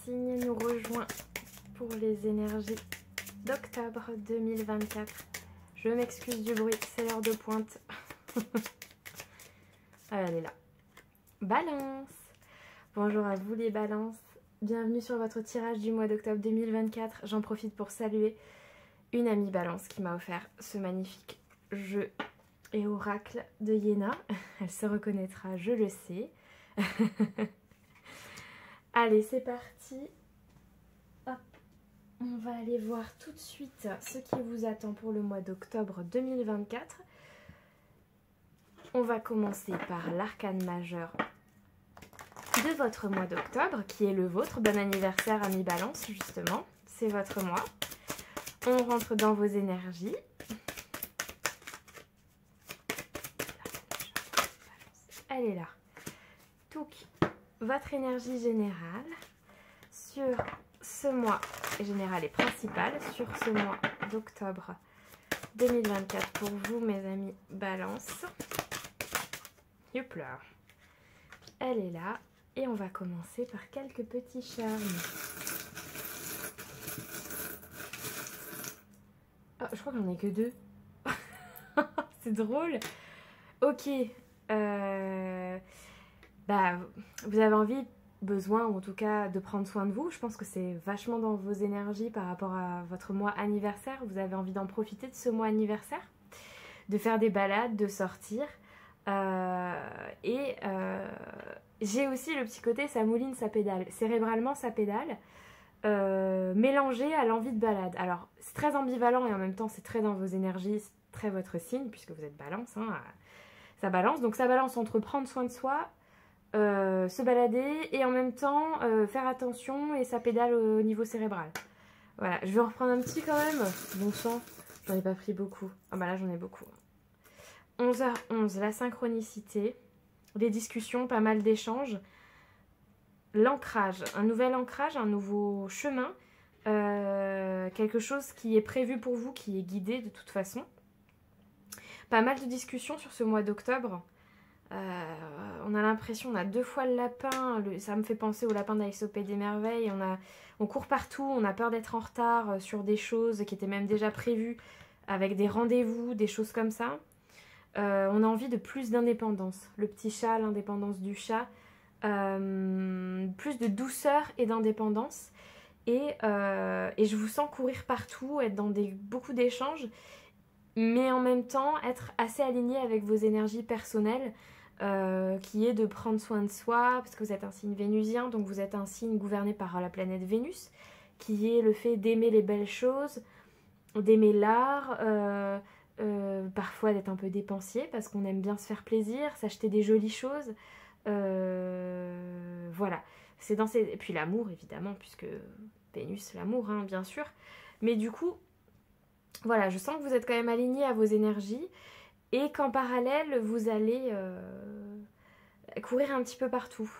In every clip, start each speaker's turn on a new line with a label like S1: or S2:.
S1: signe nous rejoint pour les énergies d'octobre 2024? Je m'excuse du bruit, c'est l'heure de pointe. Elle est là. Balance. Bonjour à vous les balances. Bienvenue sur votre tirage du mois d'octobre 2024. J'en profite pour saluer une amie balance qui m'a offert ce magnifique jeu et oracle de Yéna. Elle se reconnaîtra, je le sais. Allez, c'est parti. Hop. On va aller voir tout de suite ce qui vous attend pour le mois d'octobre 2024. On va commencer par l'arcane majeur de votre mois d'octobre, qui est le vôtre. Bon anniversaire, ami Balance, justement. C'est votre mois. On rentre dans vos énergies. Elle est là. Donc, votre énergie générale sur ce mois général et principal, sur ce mois d'octobre 2024 pour vous, mes amis Balance. Youpla. Elle est là. Et on va commencer par quelques petits charmes. Oh, je crois que j'en ai que 2. C'est drôle. Ok. Bah, vous avez envie, besoin, ou en tout cas, de prendre soin de vous. Je pense que c'est vachement dans vos énergies par rapport à votre mois anniversaire. Vous avez envie d'en profiter de ce mois anniversaire, de faire des balades, de sortir. J'ai aussi le petit côté, ça mouline, ça pédale. Cérébralement, ça pédale. Mélangé à l'envie de balade. Alors, c'est très ambivalent et en même temps, c'est très dans vos énergies, c'est très votre signe, puisque vous êtes balance. Hein, ça balance. Donc, ça balance entre prendre soin de soi, se balader et en même temps faire attention et ça pédale au niveau cérébral. Voilà, je vais en reprendre un petit quand même. Bon sang, j'en ai pas pris beaucoup. Ah bah là, j'en ai beaucoup. 11h11, la synchronicité, des discussions, pas mal d'échanges, l'ancrage, un nouvel ancrage, un nouveau chemin, quelque chose qui est prévu pour vous, qui est guidé de toute façon. Pas mal de discussions sur ce mois d'octobre. On a l'impression, on a 2 fois le lapin, ça me fait penser au lapin d'Aesopée des merveilles, on court partout, on a peur d'être en retard sur des choses qui étaient même déjà prévues, avec des rendez-vous, des choses comme ça. On a envie de plus d'indépendance. Le petit chat, l'indépendance du chat. Plus de douceur et d'indépendance. Et je vous sens courir partout, être dans beaucoup d'échanges, mais en même temps être assez aligné avec vos énergies personnelles, qui est de prendre soin de soi, parce que vous êtes un signe vénusien, donc vous êtes un signe gouverné par la planète Vénus, qui est le fait d'aimer les belles choses, d'aimer l'art, parfois d'être un peu dépensier parce qu'on aime bien se faire plaisir, s'acheter des jolies choses. Voilà. C'est dans ces... Et puis l'amour, évidemment, puisque Vénus, l'amour, hein, bien sûr. Mais du coup, voilà, je sens que vous êtes quand même aligné à vos énergies et qu'en parallèle, vous allez courir un petit peu partout.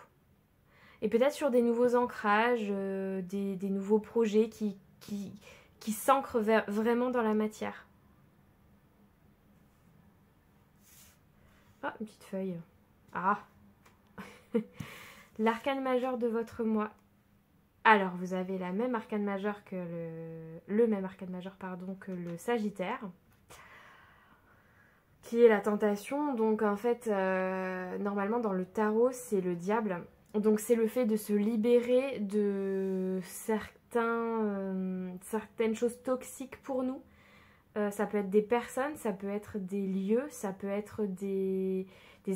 S1: Et peut-être sur des nouveaux ancrages, des nouveaux projets qui s'ancrent vraiment dans la matière. Ah, une petite feuille. Ah. L'arcane majeur de votre mois. Alors, vous avez la même arcane majeure que le même arcane majeur, pardon, que le Sagittaire, qui est la tentation. Donc, en fait, normalement, dans le tarot, c'est le diable. Donc, c'est le fait de se libérer de certaines choses toxiques pour nous. Ça peut être des personnes, ça peut être des lieux, ça peut être des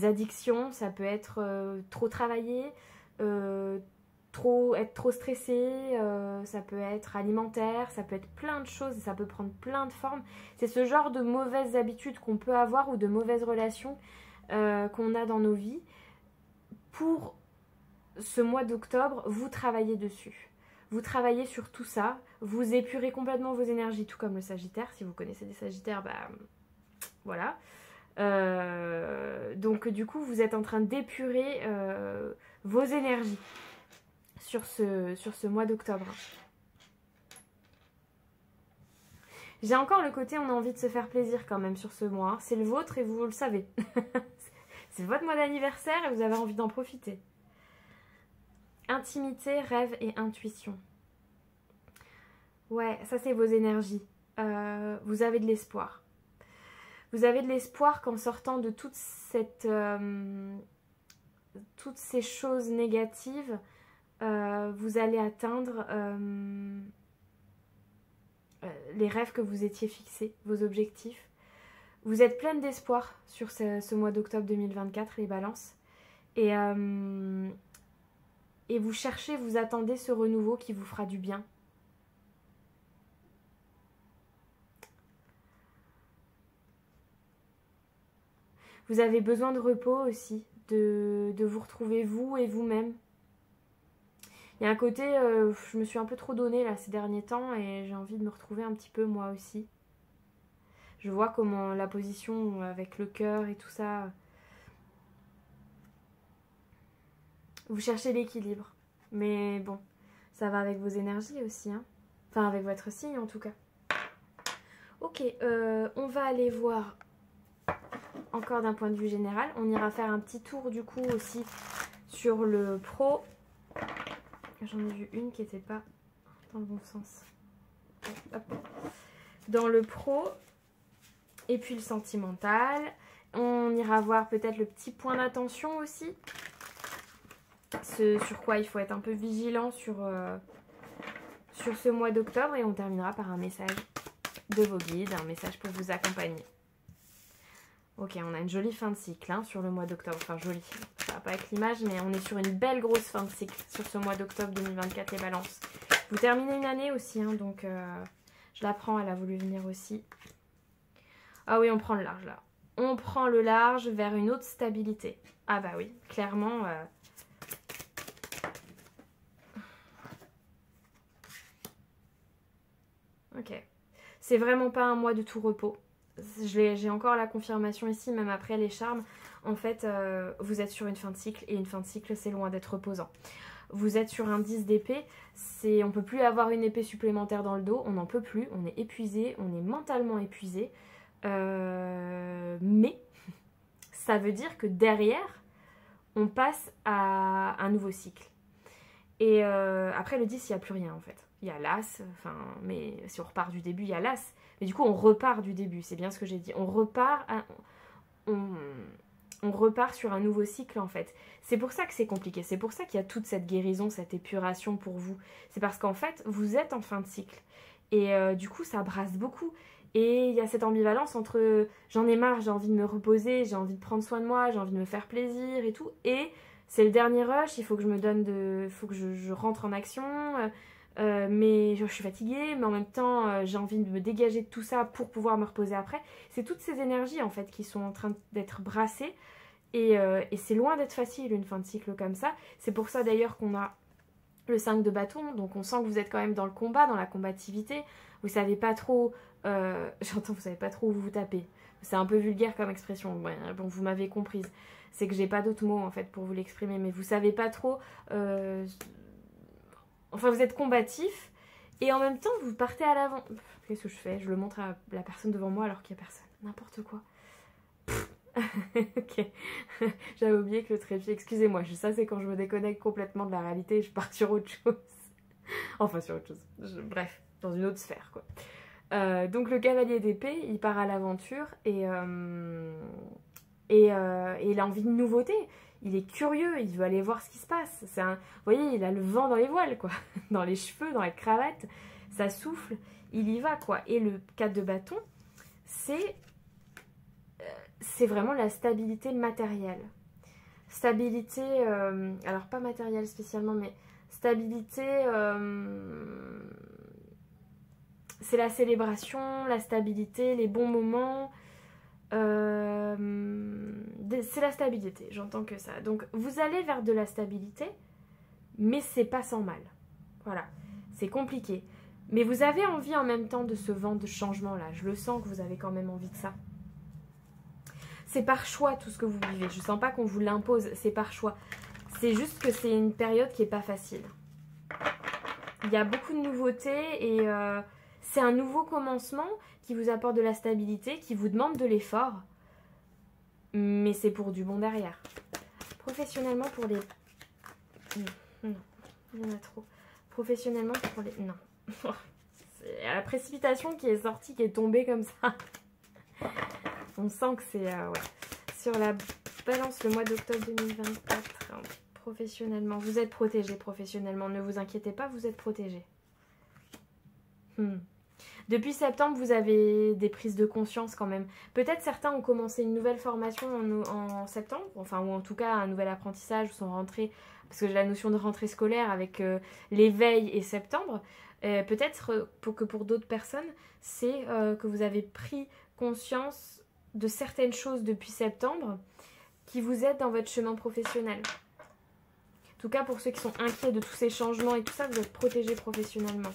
S1: addictions, ça peut être trop travailler, être trop stressé, ça peut être alimentaire, ça peut être plein de choses, ça peut prendre plein de formes. C'est ce genre de mauvaises habitudes qu'on peut avoir ou de mauvaises relations qu'on a dans nos vies. Pour ce mois d'octobre, vous travaillez dessus. Vous travaillez sur tout ça, vous épurez complètement vos énergies, tout comme le Sagittaire. Si vous connaissez des Sagittaires, bah voilà. Donc du coup, vous êtes en train d'épurer vos énergies sur ce mois d'octobre. J'ai encore le côté, on a envie de se faire plaisir quand même sur ce mois. C'est le vôtre et vous le savez. C'est votre mois d'anniversaire et vous avez envie d'en profiter. Intimité, rêve et intuition. Ouais, ça c'est vos énergies. Vous avez de l'espoir. Vous avez de l'espoir qu'en sortant de toutes ces choses négatives, vous allez atteindre les rêves que vous étiez fixés, vos objectifs. Vous êtes pleine d'espoir sur ce mois d'octobre 2024, les balances. Et vous cherchez, vous attendez ce renouveau qui vous fera du bien. Vous avez besoin de repos aussi, de vous retrouver vous et vous-même. Il y a un côté, je me suis un peu trop donnée là ces derniers temps et j'ai envie de me retrouver un petit peu moi aussi. Je vois comment la position avec le cœur et tout ça. Vous cherchez l'équilibre. Mais bon, ça va avec vos énergies aussi, hein. Enfin, avec votre signe en tout cas. Ok, on va aller voir encore d'un point de vue général. On ira faire un petit tour du coup aussi sur le pro. J'en ai vu une qui n'était pas dans le bon sens. Hop. Dans le pro et puis le sentimental. On ira voir peut-être le petit point d'attention aussi. Ce sur quoi il faut être un peu vigilant sur ce mois d'octobre. Et on terminera par un message de vos guides, un message pour vous accompagner. Ok, on a une jolie fin de cycle hein, sur le mois d'octobre. Enfin, jolie, ça va pas avec l'image, mais on est sur une belle grosse fin de cycle sur ce mois d'octobre 2024, les balances. Vous terminez une année aussi, hein, donc je la prends, elle a voulu venir aussi. Ah oui, on prend le large là. On prend le large vers une autre stabilité. Ah bah oui, clairement... Ok. C'est vraiment pas un mois de tout repos. J'ai encore la confirmation ici, même après les charmes. En fait, vous êtes sur une fin de cycle et une fin de cycle, c'est loin d'être reposant. Vous êtes sur un 10 d'épée, on peut plus avoir une épée supplémentaire dans le dos, on n'en peut plus, on est épuisé, on est mentalement épuisé. Mais ça veut dire que derrière, on passe à un nouveau cycle. Et après le 10, il n'y a plus rien en fait. Il y a l'as, enfin, mais si on repart du début, il y a l'as. Mais du coup, on repart du début, c'est bien ce que j'ai dit. On repart sur un nouveau cycle en fait. C'est pour ça que c'est compliqué, c'est pour ça qu'il y a toute cette guérison, cette épuration pour vous. C'est parce qu'en fait, vous êtes en fin de cycle. Et du coup, ça brasse beaucoup. Et il y a cette ambivalence entre j'en ai marre, j'ai envie de me reposer, j'ai envie de prendre soin de moi, j'ai envie de me faire plaisir et tout. Et c'est le dernier rush, il faut que je me donne il faut que je rentre en action. Mais je suis fatiguée, mais en même temps j'ai envie de me dégager de tout ça pour pouvoir me reposer après. C'est toutes ces énergies en fait qui sont en train d'être brassées et c'est loin d'être facile une fin de cycle comme ça. C'est pour ça d'ailleurs qu'on a le 5 de bâton, donc on sent que vous êtes quand même dans le combat, dans la combativité. Vous savez pas trop, j'entends, vous savez pas trop où vous tapez. C'est un peu vulgaire comme expression, ouais, bon vous m'avez comprise. C'est que j'ai pas d'autres mots en fait pour vous l'exprimer, mais vous savez pas trop... Enfin, vous êtes combatif et en même temps, vous partez à l'avant. Qu'est-ce que je fais? Je le montre à la personne devant moi alors qu'il n'y a personne. N'importe quoi. Ok. J'avais oublié que le trépied... Excusez-moi, ça c'est quand je me déconnecte complètement de la réalité et je pars sur autre chose. Enfin, sur autre chose. Bref, dans une autre sphère, quoi. Donc, le cavalier d'épée, il part à l'aventure et il a envie de nouveauté. Il est curieux, il veut aller voir ce qui se passe. Vous voyez, il a le vent dans les voiles, quoi. Dans les cheveux, dans la cravate. Ça souffle, il y va, quoi. Et le 4 de bâton, c'est vraiment la stabilité matérielle. Stabilité, alors pas matérielle spécialement, mais stabilité, c'est la célébration, la stabilité, les bons moments... c'est la stabilité, j'entends que ça. Donc vous allez vers de la stabilité, mais c'est pas sans mal. Voilà, c'est compliqué. Mais vous avez envie en même temps de ce vent de changement là. Je le sens que vous avez quand même envie de ça. C'est par choix tout ce que vous vivez. Je sens pas qu'on vous l'impose, c'est par choix. C'est juste que c'est une période qui est pas facile. Il y a beaucoup de nouveautés et c'est un nouveau commencement qui vous apporte de la stabilité, qui vous demande de l'effort, mais c'est pour du bon derrière. Professionnellement, pour les... Non, Il y en a trop. Professionnellement, pour les... Non. C'est la précipitation qui est sortie, qui est tombée comme ça. On sent que c'est... ouais. Sur la balance, le mois d'octobre 2024, professionnellement, vous êtes protégé professionnellement. Ne vous inquiétez pas, vous êtes protégé. Depuis septembre, vous avez des prises de conscience quand même. Peut-être certains ont commencé une nouvelle formation en septembre, enfin, ou en tout cas un nouvel apprentissage, ou sont rentrés, parce que j'ai la notion de rentrée scolaire avec l'éveil et septembre. Peut-être que pour d'autres personnes, c'est que vous avez pris conscience de certaines choses depuis septembre qui vous aident dans votre chemin professionnel. En tout cas, pour ceux qui sont inquiets de tous ces changements et tout ça, vous êtes protégés professionnellement.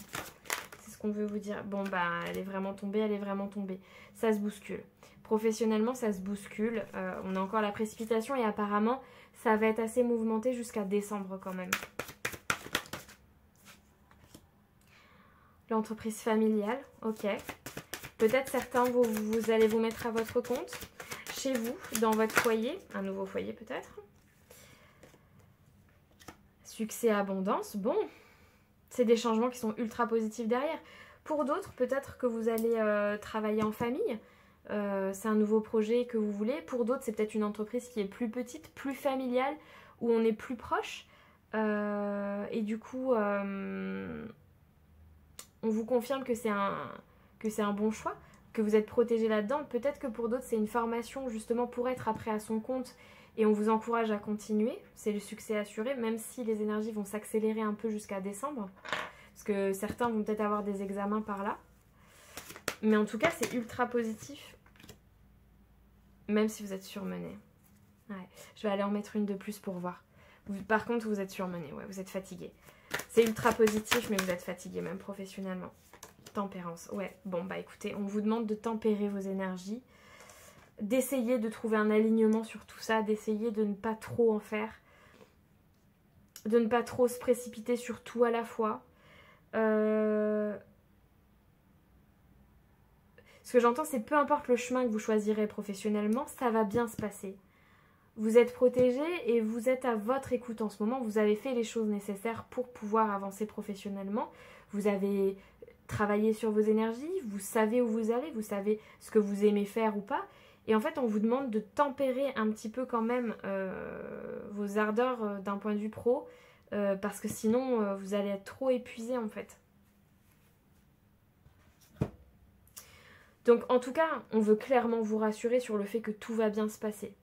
S1: Qu'on veut vous dire. Bon bah elle est vraiment tombée, elle est vraiment tombée. Ça se bouscule. Professionnellement ça se bouscule. On a encore la précipitation et apparemment ça va être assez mouvementé jusqu'à décembre quand même. L'entreprise familiale, ok. Peut-être certains vous allez vous mettre à votre compte. Chez vous, dans votre foyer. Un nouveau foyer peut-être. Succès, abondance, bon. C'est des changements qui sont ultra positifs derrière. Pour d'autres, peut-être que vous allez travailler en famille. C'est un nouveau projet que vous voulez. Pour d'autres, c'est peut-être une entreprise qui est plus petite, plus familiale, où on est plus proche. Et du coup, on vous confirme que c'est un bon choix, que vous êtes protégé là-dedans. Peut-être que pour d'autres, c'est une formation justement pour être après à son compte. Et on vous encourage à continuer, c'est le succès assuré, même si les énergies vont s'accélérer un peu jusqu'à décembre. Parce que certains vont peut-être avoir des examens par là. Mais en tout cas, c'est ultra positif. Même si vous êtes surmené. Ouais. Je vais aller en mettre une de plus pour voir. Par contre, vous êtes surmené, ouais, vous êtes fatigué. C'est ultra positif, mais vous êtes fatigué, même professionnellement. Tempérance, ouais. Bon, bah écoutez, on vous demande de tempérer vos énergies. D'essayer de trouver un alignement sur tout ça, d'essayer de ne pas trop en faire, de ne pas trop se précipiter sur tout à la fois. Ce que j'entends, c'est peu importe le chemin que vous choisirez professionnellement, ça va bien se passer. Vous êtes protégé et vous êtes à votre écoute en ce moment. Vous avez fait les choses nécessaires pour pouvoir avancer professionnellement. Vous avez travaillé sur vos énergies, vous savez où vous allez, vous savez ce que vous aimez faire ou pas. Et en fait, on vous demande de tempérer un petit peu quand même vos ardeurs d'un point de vue pro, parce que sinon, vous allez être trop épuisé en fait. Donc en tout cas, on veut clairement vous rassurer sur le fait que tout va bien se passer.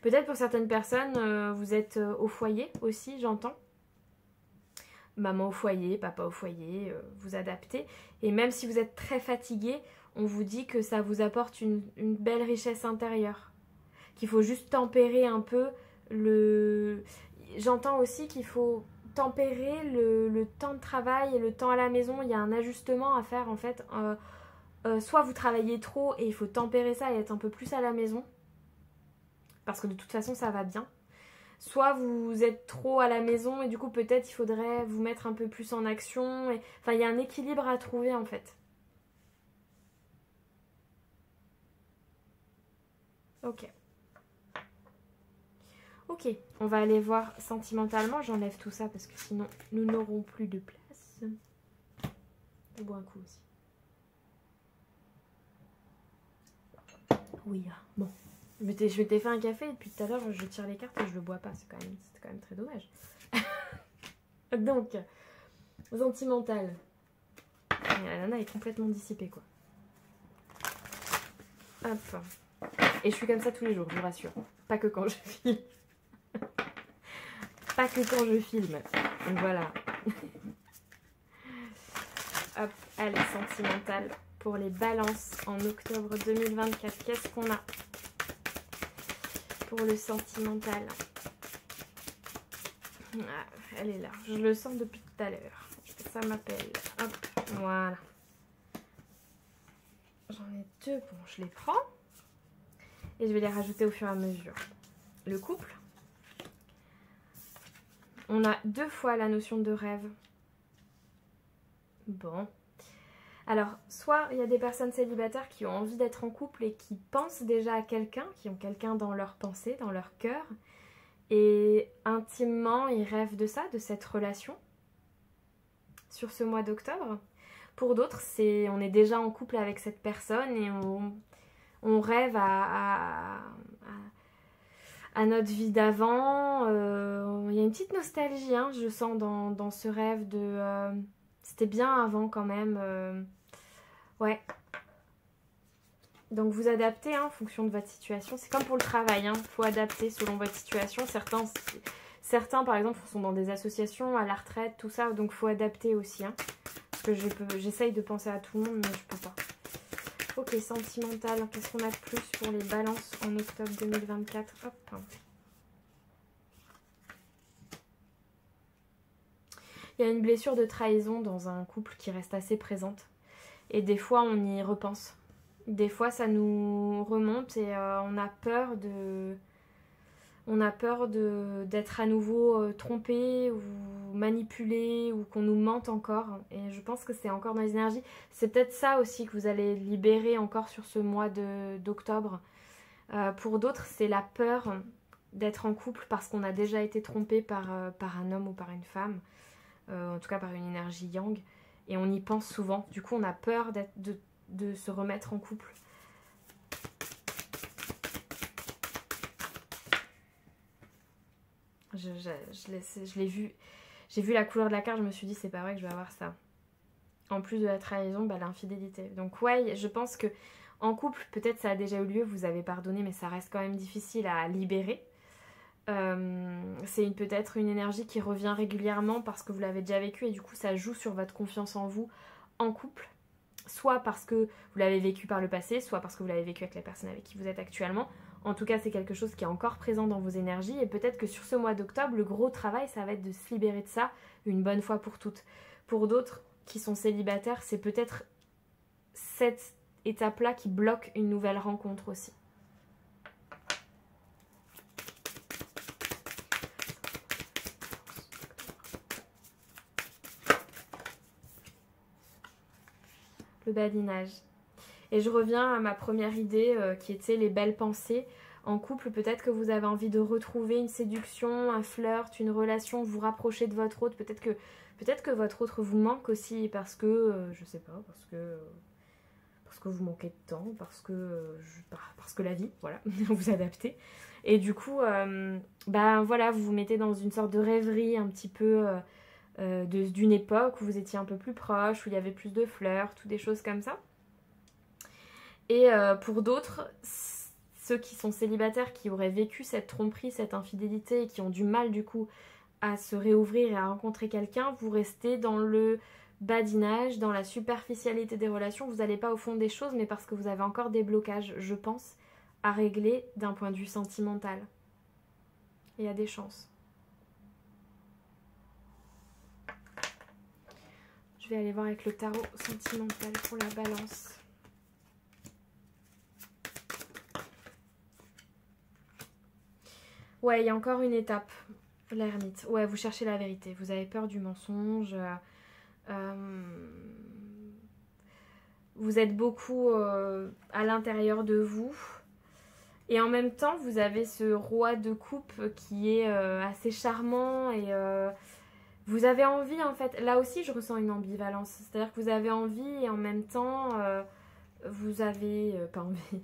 S1: Peut-être pour certaines personnes, vous êtes au foyer aussi, j'entends. Maman au foyer, papa au foyer, vous adaptez. Et même si vous êtes très fatigué, on vous dit que ça vous apporte une belle richesse intérieure. Qu'il faut juste tempérer un peu le... J'entends aussi qu'il faut tempérer le temps de travail et le temps à la maison. Il y a un ajustement à faire en fait. Soit vous travaillez trop et il faut tempérer ça et être un peu plus à la maison. Parce que de toute façon ça va bien. Soit vous êtes trop à la maison et du coup peut-être il faudrait vous mettre un peu plus en action. Enfin il y a un équilibre à trouver en fait. Ok. Ok, on va aller voir sentimentalement. J'enlève tout ça parce que sinon nous n'aurons plus de place. Je bois un coup aussi. Oui, bon. Je m'étais fait un café et depuis tout à l'heure je tire les cartes et je le bois pas. C'est quand même très dommage. Donc, sentimental. La nana est complètement dissipée quoi. Hop. Et je suis comme ça tous les jours, je vous rassure. Pas que quand je filme. Pas que quand je filme. Donc voilà. Hop, allez, sentimentale. Pour les balances en octobre 2024, qu'est-ce qu'on a pour le sentimental? Ah, elle est là. Je le sens depuis tout à l'heure. Ça m'appelle. Hop, voilà. J'en ai deux. Bon, je les prends. Et je vais les rajouter au fur et à mesure. Le couple. On a 2 fois la notion de rêve. Bon. Alors, soit il y a des personnes célibataires qui ont envie d'être en couple et qui pensent déjà à quelqu'un, qui ont quelqu'un dans leur pensée, dans leur cœur. Et intimement, ils rêvent de ça, de cette relation. sur ce mois d'octobre. Pour d'autres, on est déjà en couple avec cette personne et on rêve à notre vie d'avant. Il y a une petite nostalgie, hein, je sens dans ce rêve de... c'était bien avant quand même. Ouais. Donc vous adaptez hein, en fonction de votre situation. C'est comme pour le travail, il faut adapter selon votre situation. Certains, par exemple, sont dans des associations, à la retraite, tout ça. Donc il faut adapter aussi. Parce que j'essaye de penser à tout le monde, mais je peux pas. Ok, sentimental. Qu'est-ce qu'on a de plus pour les balances en octobre 2024? Hop. Il y a une blessure de trahison dans un couple qui reste assez présente. Et des fois, on y repense. Des fois, ça nous remonte et on a peur d'être à nouveau trompé ou manipulé ou qu'on nous mente encore. Et je pense que c'est encore dans les énergies. C'est peut-être ça aussi que vous allez libérer encore sur ce mois d'octobre. Pour d'autres, c'est la peur d'être en couple parce qu'on a déjà été trompé par un homme ou par une femme. En tout cas par une énergie yang. Et on y pense souvent. Du coup, on a peur de se remettre en couple. Je l'ai vu. J'ai vu la couleur de la carte, je me suis dit c'est pas vrai que je vais avoir ça. En plus de la trahison, l'infidélité. Donc ouais, je pense que en couple, peut-être ça a déjà eu lieu, vous avez pardonné, mais ça reste quand même difficile à libérer. C'est peut-être une énergie qui revient régulièrement parce que vous l'avez déjà vécu et du coup ça joue sur votre confiance en vous en couple. Soit parce que vous l'avez vécu par le passé, soit parce que vous l'avez vécu avec la personne avec qui vous êtes actuellement. En tout cas, c'est quelque chose qui est encore présent dans vos énergies. Et peut-être que sur ce mois d'octobre, le gros travail, ça va être de se libérer de ça une bonne fois pour toutes. Pour d'autres qui sont célibataires, c'est peut-être cette étape-là qui bloque une nouvelle rencontre aussi. Le badinage. Et je reviens à ma première idée qui était les belles pensées. En couple, peut-être que vous avez envie de retrouver une séduction, un flirt, une relation, vous rapprocher de votre autre. Peut-être que votre autre vous manque aussi parce que, je sais pas, parce que vous manquez de temps, parce que la vie, voilà, vous adaptez. Et du coup, voilà, vous vous mettez dans une sorte de rêverie un petit peu d'une époque où vous étiez un peu plus proche, où il y avait plus de flirts, ou des choses comme ça. Et pour d'autres, ceux qui sont célibataires, qui auraient vécu cette tromperie, cette infidélité et qui ont du mal du coup à se réouvrir et à rencontrer quelqu'un, vous restez dans le badinage, dans la superficialité des relations. Vous n'allez pas au fond des choses, mais parce que vous avez encore des blocages, je pense, à régler d'un point de vue sentimental. Il y a des chances. Je vais aller voir avec le tarot sentimental pour la balance. Ouais, il y a encore une étape, l'ermite. Ouais, vous cherchez la vérité, vous avez peur du mensonge. Vous êtes beaucoup à l'intérieur de vous. Et en même temps, vous avez ce roi de coupe qui est assez charmant et vous avez envie en fait. Là aussi, je ressens une ambivalence. C'est-à-dire que vous avez envie et en même temps, vous avez pas envie.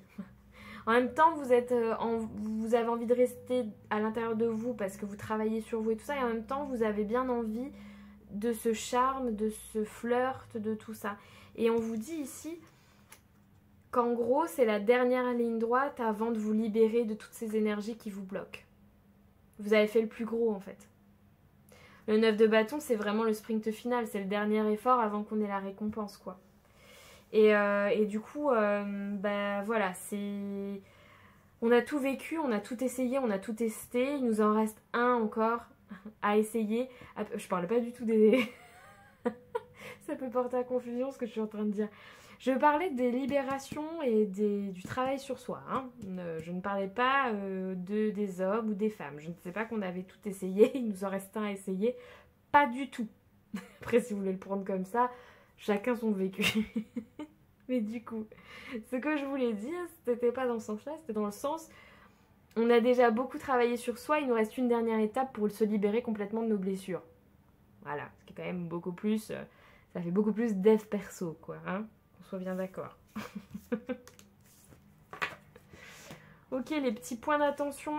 S1: En même temps, vous avez envie de rester à l'intérieur de vous parce que vous travaillez sur vous et tout ça. Et en même temps, vous avez bien envie de ce charme, de ce flirt, de tout ça. Et on vous dit ici qu'en gros, c'est la dernière ligne droite avant de vous libérer de toutes ces énergies qui vous bloquent. Vous avez fait le plus gros en fait. Le 9 de bâton, c'est vraiment le sprint final. C'est le dernier effort avant qu'on ait la récompense, quoi. Et du coup, voilà, c'est... On a tout vécu, on a tout essayé, on a tout testé. Il nous en reste un encore à essayer. Je parle pas du tout des... Ça peut porter à confusion ce que je suis en train de dire. Je parlais des libérations et du travail sur soi. Hein. Je ne parlais pas des hommes ou des femmes. Je ne sais pas qu'on avait tout essayé, il nous en reste un à essayer. Pas du tout. Après, si vous voulez le prendre comme ça, chacun son vécu. Mais du coup, ce que je voulais dire, c'était pas dans ce sens-là, c'était dans le sens... On a déjà beaucoup travaillé sur soi, il nous reste une dernière étape pour se libérer complètement de nos blessures. Voilà, ce qui est quand même beaucoup plus... ça fait beaucoup plus dev perso, quoi, hein. On soit bien d'accord. Ok, les petits points d'attention,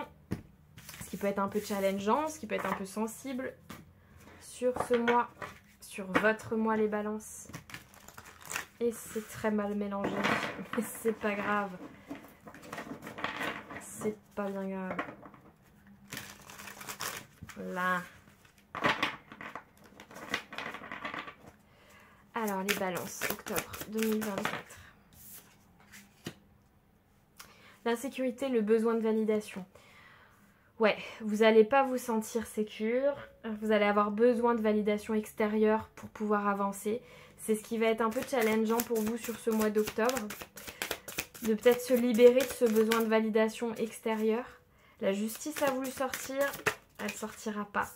S1: ce qui peut être un peu challengeant, ce qui peut être un peu sensible sur ce mois, sur votre mois les balances. Et c'est très mal mélangé, mais c'est pas grave. C'est pas bien grave. Là. Alors, les balances, octobre 2024. L'insécurité, le besoin de validation. Ouais, vous n'allez pas vous sentir sécure. Vous allez avoir besoin de validation extérieure pour pouvoir avancer. C'est ce qui va être un peu challengeant pour vous sur ce mois d'octobre. De peut-être se libérer de ce besoin de validation extérieure. La justice a voulu sortir, elle ne sortira pas.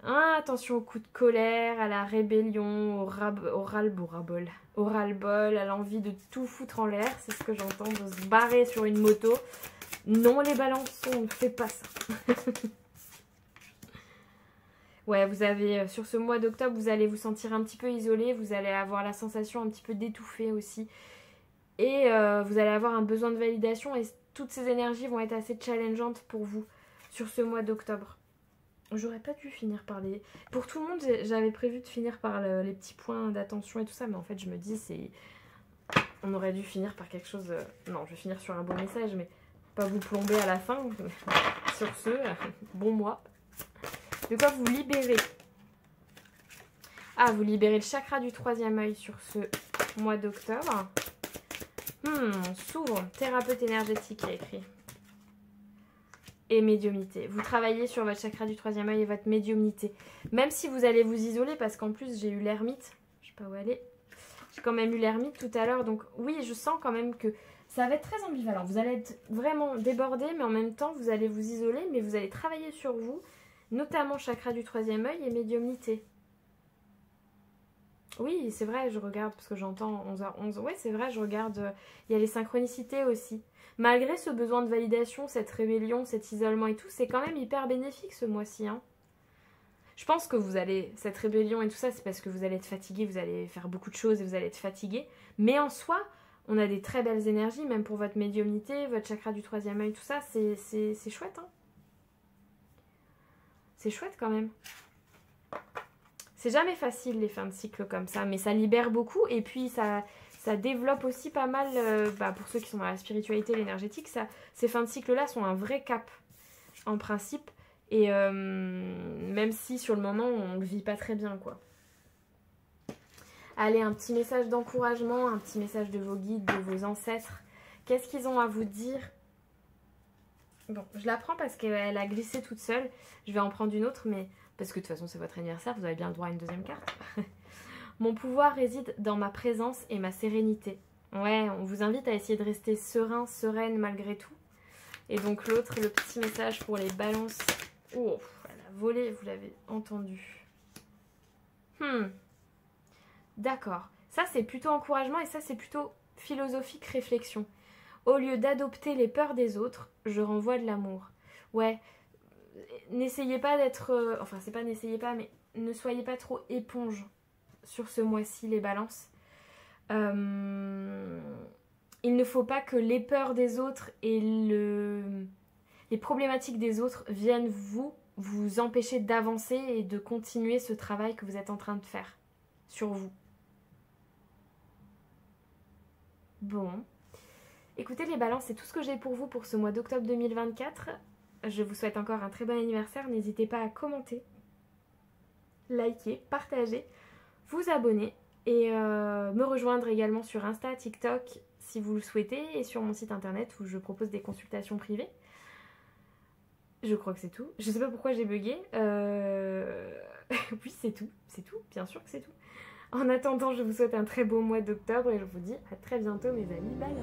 S1: Hein, attention au coup de colère, à la rébellion, au ras-le-bol, à l'envie de tout foutre en l'air. C'est ce que j'entends, de se barrer sur une moto. Non, les balances, on ne fait pas ça. Ouais, vous avez, sur ce mois d'octobre, vous allez vous sentir un petit peu isolé. Vous allez avoir la sensation un petit peu d'étouffer aussi. Et vous allez avoir un besoin de validation. Et toutes ces énergies vont être assez challengeantes pour vous sur ce mois d'octobre. J'aurais pas dû finir par les... Pour tout le monde, j'avais prévu de finir par les petits points d'attention et tout ça. Mais en fait, je me dis, c'est... On aurait dû finir par quelque chose... Non, je vais finir sur un bon message, mais pas vous plomber à la fin. Sur ce, bon mois. De quoi vous libérer. Ah, vous libérez le chakra du troisième œil sur ce mois d'octobre. On s'ouvre. Thérapeute énergétique, il y a écrit. Et médiumnité. Vous travaillez sur votre chakra du troisième œil et votre médiumnité. Même si vous allez vous isoler, parce qu'en plus j'ai eu l'ermite. Je sais pas où elle est. J'ai quand même eu l'ermite tout à l'heure. Donc oui, je sens quand même que ça va être très ambivalent. Vous allez être vraiment débordé, mais en même temps vous allez vous isoler. Mais vous allez travailler sur vous. Notamment chakra du troisième œil et médiumnité. Oui, c'est vrai, je regarde, parce que j'entends 11h11. Ouais, c'est vrai, je regarde. Il y a les synchronicités aussi. Malgré ce besoin de validation, cette rébellion, cet isolement et tout, c'est quand même hyper bénéfique ce mois-ci. Hein. Je pense que vous allez, cette rébellion et tout ça, c'est parce que vous allez être fatigué, vous allez faire beaucoup de choses et vous allez être fatigué. Mais en soi, on a des très belles énergies, même pour votre médiumnité, votre chakra du troisième œil, tout ça, c'est chouette. Hein. C'est chouette quand même. C'est jamais facile les fins de cycle comme ça, mais ça libère beaucoup et puis ça développe aussi pas mal, pour ceux qui sont dans la spiritualité, l'énergétique, ces fins de cycle-là sont un vrai cap en principe. Et même si sur le moment on ne le vit pas très bien quoi. Allez, un petit message d'encouragement, un petit message de vos guides, de vos ancêtres. Qu'est-ce qu'ils ont à vous dire? Bon, je la prends parce qu'elle a glissé toute seule. Je vais en prendre une autre, mais parce que de toute façon c'est votre anniversaire, vous avez bien le droit à une deuxième carte. Mon pouvoir réside dans ma présence et ma sérénité. Ouais, on vous invite à essayer de rester serein, sereine malgré tout. Et donc l'autre, le petit message pour les balances. Oh, elle a volé, vous l'avez entendu. D'accord. Ça c'est plutôt encouragement et ça c'est plutôt philosophique réflexion. Au lieu d'adopter les peurs des autres, je renvoie de l'amour. Ouais, n'essayez pas d'être... enfin, c'est pas n'essayez pas, mais ne soyez pas trop éponge sur ce mois-ci, les balances. Il ne faut pas que les peurs des autres et les problématiques des autres viennent vous empêcher d'avancer et de continuer ce travail que vous êtes en train de faire sur vous. Bon. Écoutez les balances, c'est tout ce que j'ai pour vous pour ce mois d'octobre 2024. Je vous souhaite encore un très bon anniversaire. N'hésitez pas à commenter, liker, partager, vous abonner et me rejoindre également sur Insta, TikTok si vous le souhaitez et sur mon site internet où je propose des consultations privées. Je crois que c'est tout. Je sais pas pourquoi j'ai bugué. Oui, c'est tout, bien sûr que c'est tout. En attendant, je vous souhaite un très beau mois d'octobre et je vous dis à très bientôt mes amis, bye.